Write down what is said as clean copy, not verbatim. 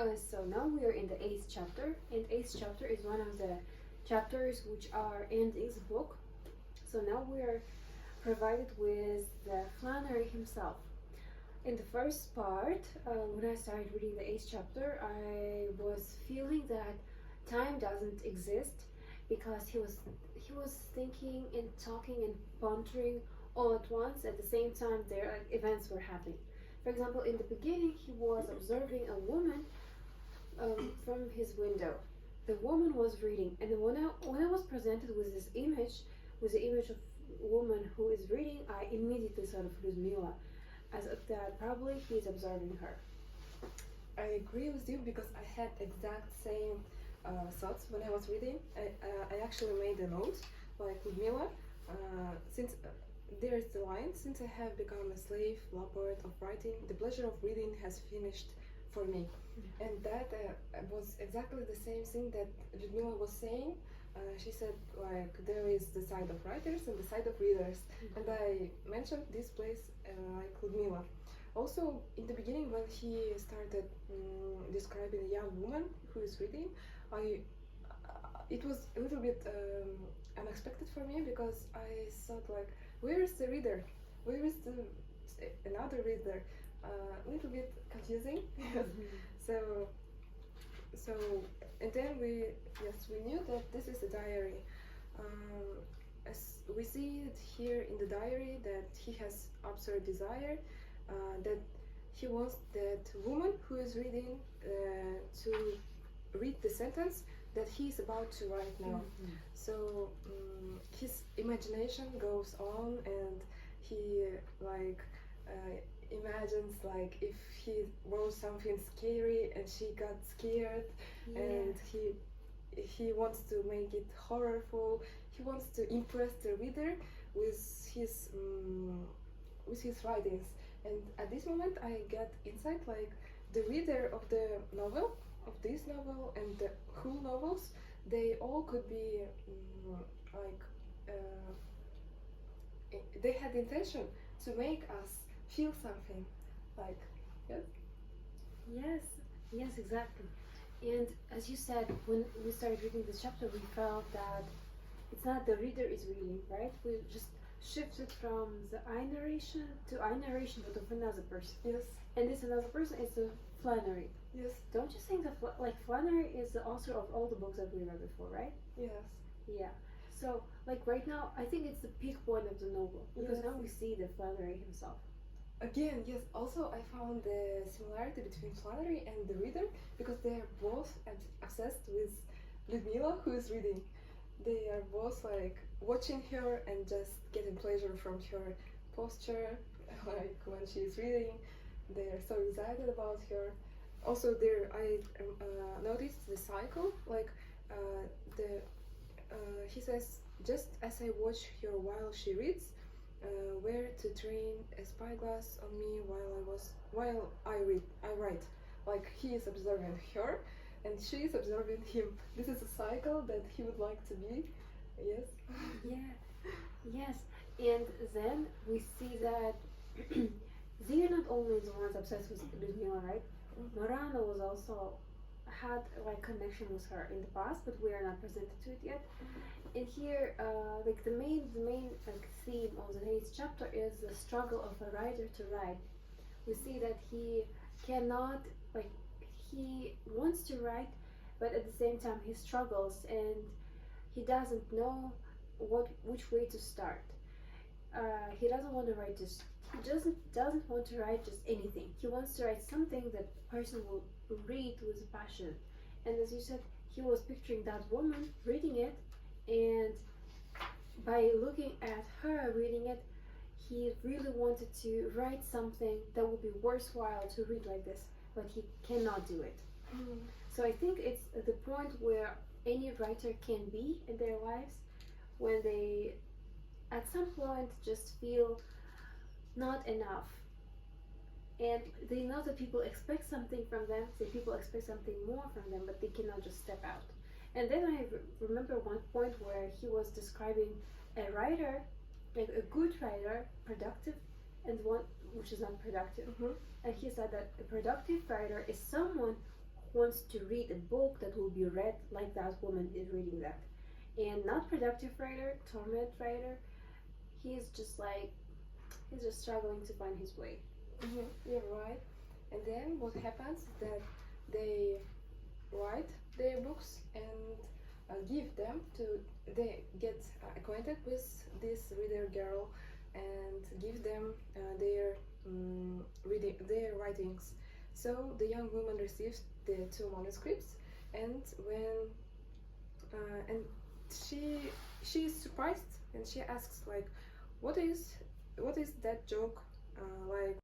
So now we are in the eighth chapter, and eighth chapter is one of the chapters which are ending the book. So now we are provided with the Flannery himself. In the first part, when I started reading the eighth chapter, I was feeling that time doesn't exist because he was thinking and talking and pondering all at once. At the same time, their events were happening. For example, in the beginning, he was observing a woman from his window. The woman was reading, and when I was presented with this image, with the image of a woman who is reading, I immediately thought of Ludmila, as if that probably he's observing her. I agree with you because I had exact same thoughts when I was reading. I actually made a note, like Ludmila, since there is the line, since I have become a slave, lovebird of writing, the pleasure of reading has finished for me. And that was exactly the same thing that Ludmila was saying. She said, like, there is the side of writers and the side of readers. And I mentioned this place like Ludmila. Also, in the beginning, when he started describing a young woman who is reading, it was a little bit unexpected for me because I thought, like, where is the reader? Where is another reader? A little bit confusing. So, and then we knew that this is a diary. As we see it here in the diary, that he has absurd desire, that he wants that woman who is reading to read the sentence that he is about to write now. So his imagination goes on, and he imagines, like, if he wrote something scary and she got scared, and he wants to make it horrorful. He wants to impress the reader with his writings. And at this moment I get insight, like, the reader of the novel, of this novel and the whole novels, they all could be they had intention to make us feel something, like, Yes, exactly. And as you said, when we started reading this chapter, we felt that it's not the reader is reading, right? We just shifted from the I narration to I narration, but of another person. Yes. And this another person is the Flannery. Yes. Don't you think that Flannery is the author of all the books that we read before, right? Yes. Yeah. So, like, right now, I think it's the peak point of the novel, because now we see the Flannery himself. Again, yes, also I found the similarity between Flannery and the reader, because they are both obsessed with Ludmila, who is reading. They are both, like, watching her and just getting pleasure from her posture, like, when she is reading. They are so excited about her. Also, I noticed the cycle, like, he says, just as I watch her while she reads, where to train a spyglass on me while I write. Like, he is observing her and she is observing him. This is a cycle that he would like to be. Yes. Yes. And then we see that they are not only the ones obsessed with Ludmila, right? Morano was also had, like, connection with her in the past, but we are not presented to it yet. And here, like, the main like theme of the eighth chapter is the struggle of a writer to write. We see that he cannot, like, he wants to write, but at the same time he struggles and he doesn't know which way to start. He doesn't want to write just. He doesn't want to write just anything. He wants to write something that the person will read with passion. And as you said, he was picturing that woman reading it, and by looking at her reading it, he really wanted to write something that would be worthwhile to read like this, but he cannot do it. So I think it's the point where any writer can be in their lives, when they at some point just feel not enough, and they know that people expect something from them, that people expect something more from them, but they cannot just step out. And then I remember one point where he was describing a writer, like a good writer, productive, and one which is not productive. And he said that a productive writer is someone wants to read a book that will be read like that woman is reading that. And not productive writer, torment writer, he's just like, he's just struggling to find his way. You're right. And then what happens is that they write their books and give them to, they get acquainted with this reader girl and give them their writings. So the young woman receives the two manuscripts, and when and she is surprised, and she asks like, what is that joke like